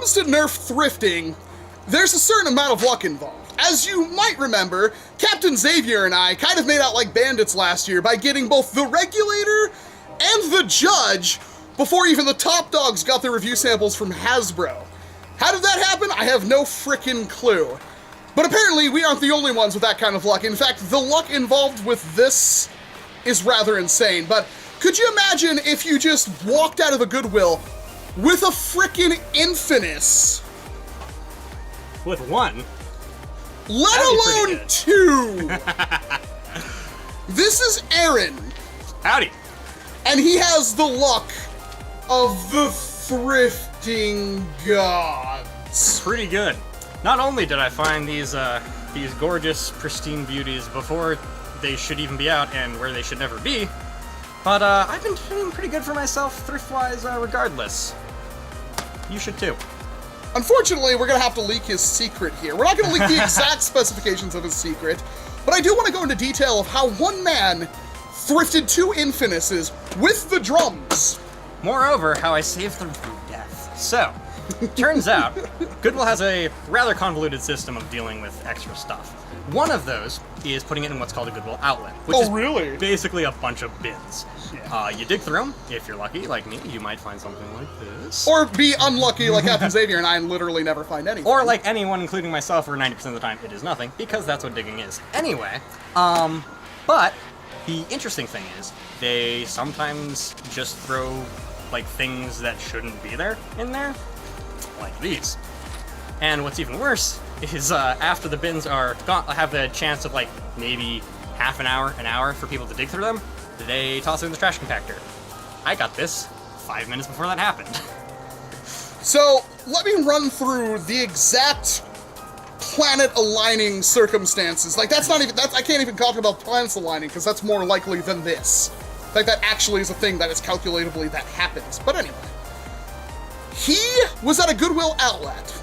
comes to Nerf thrifting, there's a certain amount of luck involved. As you might remember, Captain Xavier and I kind of made out like bandits last year by getting both the regulator and the judge before even the top dogs got their review samples from Hasbro. How did that happen? I have no frickin' clue. But apparently we aren't the only ones with that kind of luck. In fact, the luck involved with this is rather insane. But could you imagine if you just walked out of a Goodwill with a frickin' Infinus? With one? Let alone two! This is Aaron. Howdy. And he has the luck of the thrifting gods. Pretty good. Not only did I find these gorgeous, pristine beauties before they should even be out and where they should never be, but I've been doing pretty good for myself thrift-wise regardless. You should too. Unfortunately, we're gonna have to leak his secret here. We're not gonna leak the exact specifications of his secret, but I do want to go into detail of how one man thrifted two Infinuses with the drums. Moreover, how I saved them from death. So, turns out, Goodwill has a rather convoluted system of dealing with extra stuff. One of those is putting it in what's called a Goodwill outlet, which is really? basically a bunch of bins. Yeah. You dig through them. If you're lucky, like me, you might find something like this. Or be unlucky like Captain Xavier and I and literally never find anything. Or like anyone, including myself, where 90% of the time it is nothing, because that's what digging is. Anyway, but the interesting thing is, they sometimes just throw like things that shouldn't be there in there, like these. And what's even worse is after the bins are gone, have the chance of like maybe half an hour for people to dig through them, they toss it in the trash compactor. I got this 5 minutes before that happened. So let me run through the exact planet aligning circumstances. Like that's not even, I can't even talk about planets aligning because that's more likely than this. Like that actually is a thing that is calculatably that happens. But anyway, he was at a Goodwill outlet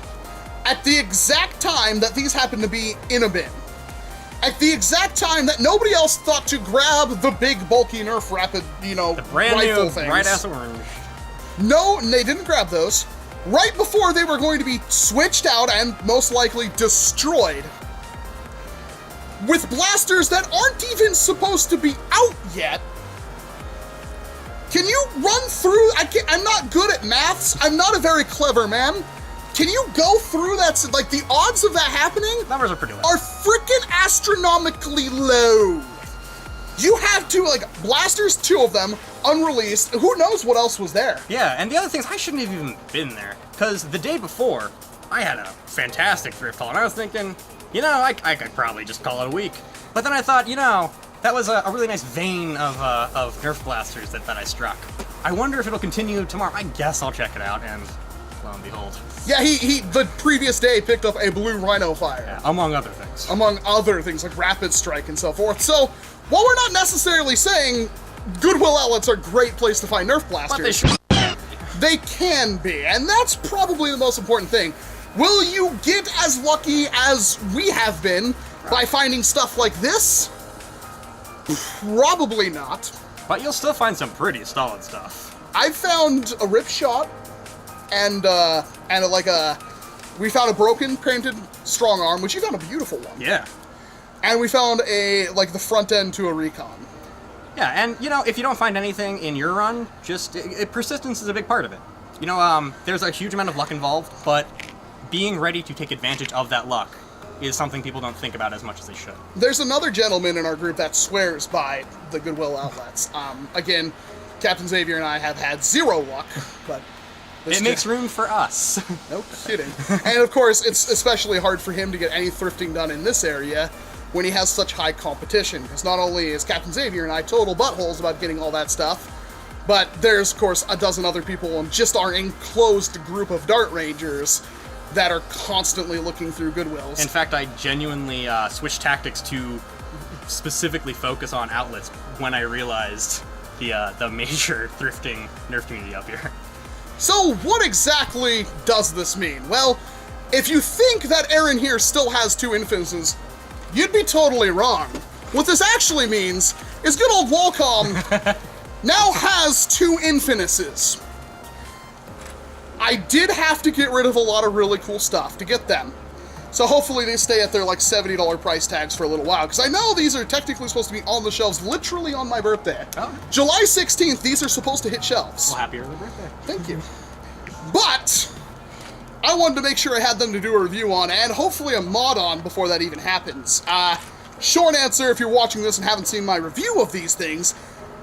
at the exact time that these happened to be in a bin. At the exact time that nobody else thought to grab the big bulky Nerf rapid, The brand rifle new things. bright-ass orange. No, they didn't grab those. Right before they were going to be switched out and most likely destroyed. With blasters that aren't even supposed to be out yet. Can you run through? I'm not good at maths. I'm not a very clever man. Can you go through that? Like the odds of that happening Numbers are pretty low. are freaking astronomically low. You have to, like, blasters, 2 of them, unreleased. Who knows what else was there? Yeah, and the other thing is I shouldn't have even been there, because the day before, I had a fantastic thrift haul, and I was thinking, I could probably just call it a week. But then I thought, that was a really nice vein of Nerf blasters that I struck. I wonder if it'll continue tomorrow. I guess I'll check it out, and lo and behold. Yeah, he the previous day picked up a blue Rhino fire. Yeah, among other things. Among other things, like Rapid Strike and so forth. So, while we're not necessarily saying Goodwill outlets are a great place to find Nerf blasters, But they should. they can be, and that's probably the most important thing. Will you get as lucky as we have been by finding stuff like this? Probably not. But you'll still find some pretty solid stuff. I found a rip shot, and we found a broken painted strong arm, which you found a beautiful one. Yeah. And we found the front end to a recon. Yeah, and if you don't find anything in your run, just persistence is a big part of it. There's a huge amount of luck involved, but being ready to take advantage of that luck is something people don't think about as much as they should. There's another gentleman in our group that swears by the Goodwill outlets. Again, Captain Xavier and I have had 0 luck, but it makes room for us. No kidding. And of course, it's especially hard for him to get any thrifting done in this area when he has such high competition, because not only is Captain Xavier and I total buttholes about getting all that stuff, but there's, of course, a dozen other people in just our enclosed group of Dart Rangers that are constantly looking through Goodwills. In fact, I genuinely switched tactics to specifically focus on outlets when I realized the major thrifting Nerf community up here. So what exactly does this mean? Well, if you think that Aaron here still has 2 Infinuses, you'd be totally wrong. What this actually means is good old Walcom now has 2 Infinuses. I did have to get rid of a lot of really cool stuff to get them. So hopefully they stay at their like $70 price tags for a little while, because I know these are technically supposed to be on the shelves literally on my birthday. Oh. July 16th, these are supposed to hit shelves. Well, happy early birthday. Thank you. But I wanted to make sure I had them to do a review on, and hopefully a mod on before that even happens. Short answer, if you're watching this and haven't seen my review of these things,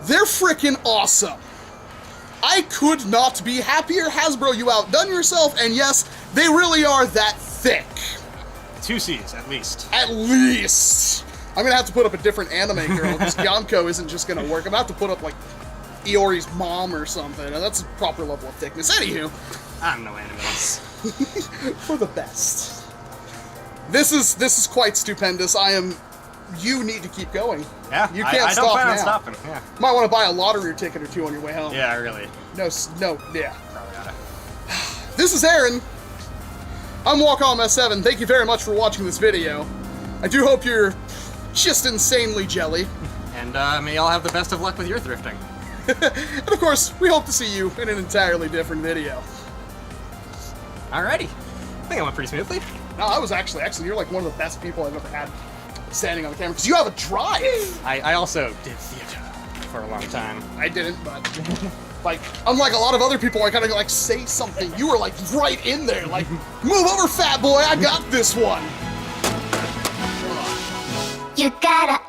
they're freaking awesome. I could not be happier. Hasbro, you outdone yourself, and yes, they really are that thick. 2 C's, at least. At least. I'm gonna have to put up a diffdifferent anime girl, because Yonko isn't just gonna work. I'm gonna have to put up, like, Iori's mom or something, and that's a proper level of thickness. Anywho. I'm no animals. For the best. This is quite stupendous. You need to keep going. Yeah, you can't I stop don't plan now. on stopping, yeah. Might want to buy a lottery ticket or two on your way home. Yeah, really. No, yeah. Probably oughta. This is Aaron. I'm Walcom S7. Thank you very much for watching this video. I do hope you're just insanely jelly. And may y'all have the best of luck with your thrifting. And of course, we hope to see you in an entirely different video. Alrighty. I think I went pretty smoothly. No, I was actually, you're like one of the best people I've ever had standing on the camera, because you have a drive. I also did theater for a long time. I didn't, but like, unlike a lot of other people, I gotta like say something. You were like right in there, like, move over, fat boy, I got this one. You gotta